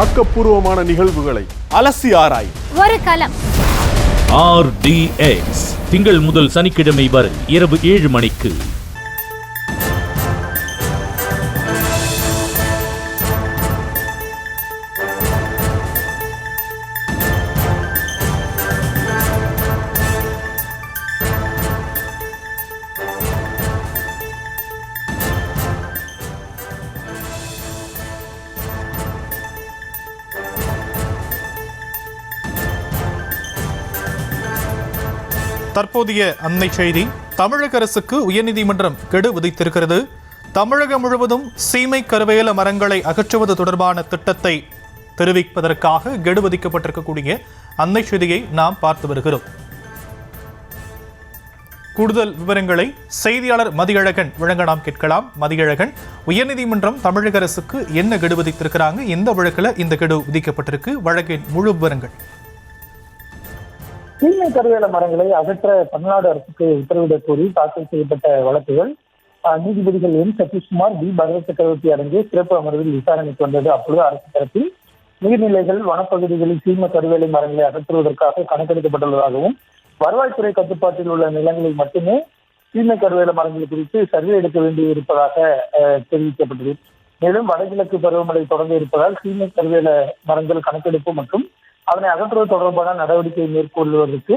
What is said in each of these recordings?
ஆக்கப்பூர்வமான நிகழ்வுகளை அலசி ஆராய் ஒரு களம். RDX திங்கள் முதல் சனிக்கிழமை வரை இரவு 7 மணிக்கு. தற்போதைய அண்மை செய்தி. தமிழக அரசுக்கு உயர்நீதிமன்றம் கெடு விதித்திருக்கிறது. தமிழகம் முழுவதும் சீமை கருவேல மரங்களை அகற்றுவது தொடர்பான திட்டத்தை தெரிவிப்பதற்காக கெடு விதிக்கப்பட்டிருக்கக்கூடிய அண்மை செய்தியை நாம் பார்த்து வருகிறோம். கூடுதல் விவரங்களை செய்தியாளர் மதியழகன் வழங்க நாம் கேட்கலாம். மதியழகன், உயர்நீதிமன்றம் தமிழக அரசுக்கு என்ன கெடு விதித்திருக்கிறாங்க? எந்த வழக்கில் இந்த கெடு விதிக்கப்பட்டிருக்கு? வழக்கின் முழு விவரங்கள். சீமை கருவேல மரங்களை அகற்ற தமிழ்நாடு அரசுக்கு உத்தரவிடக் கோரி தாக்கல் செய்யப்பட்ட வழக்குகள் நீதிபதிகள் என் சதீஷ்குமார், பி பரத சக்கரவர்த்தி அடங்கிய சிறப்பு அமர்வில் விசாரணைக்கு வந்தது. அப்பொழுது அரசு தரப்பில் நீர்நிலைகள், வனப்பகுதிகளில் சீமை கருவேலை மரங்களை அகற்றுவதற்காக கணக்கெடுக்கப்பட்டுள்ளதாகவும், வருவாய்த்துறை கட்டுப்பாட்டில் உள்ள நிலங்களில் மட்டுமே சீமை கருவேல மரங்கள் குறித்து சர்வே எடுக்க வேண்டியிருப்பதாக தெரிவிக்கப்பட்டது. மேலும் வடகிழக்கு பருவமழை தொடங்க இருப்பதால் சீமை கருவேல மரங்கள் கணக்கெடுப்பு மற்றும் அதனை அகற்றுவது தொடர்பான நடவடிக்கை மேற்கொள்வதற்கு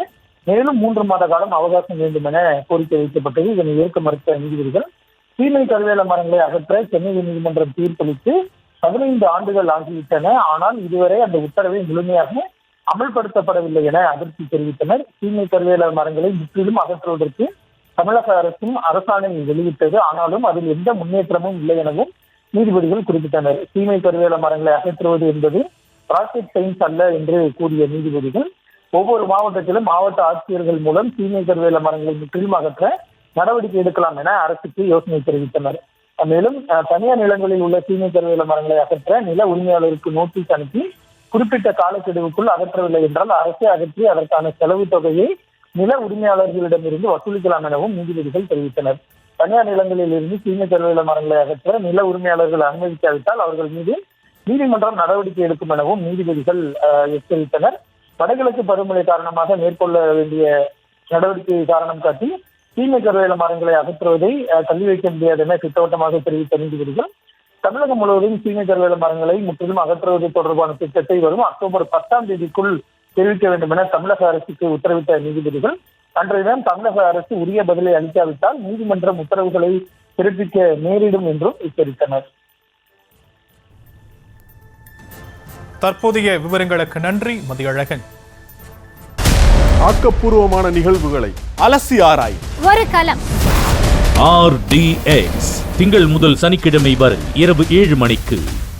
மேலும் 3 மாத காலம் அவகாசம் வேண்டும் என கோரிக்கை வைக்கப்பட்டது. இதனை ஏற்க மறுத்த நீதிபதிகள் சீமை கருவேல மரங்களை அகற்ற சென்னை நீதிமன்றம் தீர்ப்பளித்து 15 ஆண்டுகள் ஆகிவிட்டன. ஆனால் இதுவரை அந்த உத்தரவை முழுமையாக அமல்படுத்தப்படவில்லை என அதிருப்தி தெரிவித்தனர். சீமை கருவேல மரங்களை முற்றிலும் அகற்றுவதற்கு தமிழக அரசும் அரசாணை வெளியிட்டது. ஆனாலும் அதில் எந்த முன்னேற்றமும் இல்லை எனவும் நீதிபதிகள் குறிப்பிட்டனர். சீமை கருவேல மரங்களை அகற்றுவது என்பது ராக்கெட் சயின்ஸ் அல்ல என்று கூறிய நீதிபதிகள் ஒவ்வொரு மாவட்டத்திலும் மாவட்ட ஆட்சியர்கள் மூலம் சீமை கருவேல மரங்களை முற்றிலும் அகற்ற நடவடிக்கை எடுக்கலாம் என அரசுக்கு யோசனை தெரிவித்தனர். மேலும் தனியார் நிலங்களில் உள்ள சீமை கருவேல மரங்களை அகற்ற நில உரிமையாளருக்கு நோட்டீஸ் அனுப்பி குறிப்பிட்ட காலக்கெடுவுக்குள் அகற்றவில்லை என்றால் அரசே அகற்றி அதற்கான செலவு தொகையை நில உரிமையாளர்களிடமிருந்து வசூலிக்கலாம் எனவும் நீதிபதிகள் தெரிவித்தனர். தனியார் நிலங்களில் இருந்து சீமை கருவேல மரங்களை அகற்ற நில உரிமையாளர்கள் அனுமதிக்காவிட்டால் அவர்கள் மீது நீதிமன்றம் நடவடிக்கை எடுக்கும் எனவும் நீதிபதிகள் எச்சரித்தனர். வடகிழக்கு பருவமழை காரணமாக மேற்கொள்ள வேண்டிய நடவடிக்கையை காரணம் காட்டி சீமை கருவேல மரங்களை அகற்றுவதை தள்ளி வைக்க முடியாது என திட்டவட்டமாக தெரிவித்த நீதிபதிகள் தமிழகம் முழுவதும் சீமை கருவேல மரங்களை முற்றிலும் அகற்றுவது தொடர்பான திட்டத்தை வரும் அக்டோபர் 10ஆம் தேதிக்குள் தெரிவிக்க வேண்டும் என தமிழக அரசுக்கு உத்தரவிட்ட நீதிபதிகள் அன்றைய தினம் தமிழக அரசு உரிய பதிலை அளிக்காவிட்டால் நீதிமன்றம் உத்தரவுகளை பிறப்பிக்க நேரிடும் என்றும் எச்சரித்தனர். தற்போதைய விவரங்களுக்கு நன்றி மதியழகன். ஆக்கப்பூர்வமான நிகழ்வுகளை அலசி ஆராய் ஒரு களம். RDX திங்கள் முதல் சனிக்கிழமை வரை இரவு 7 மணிக்கு.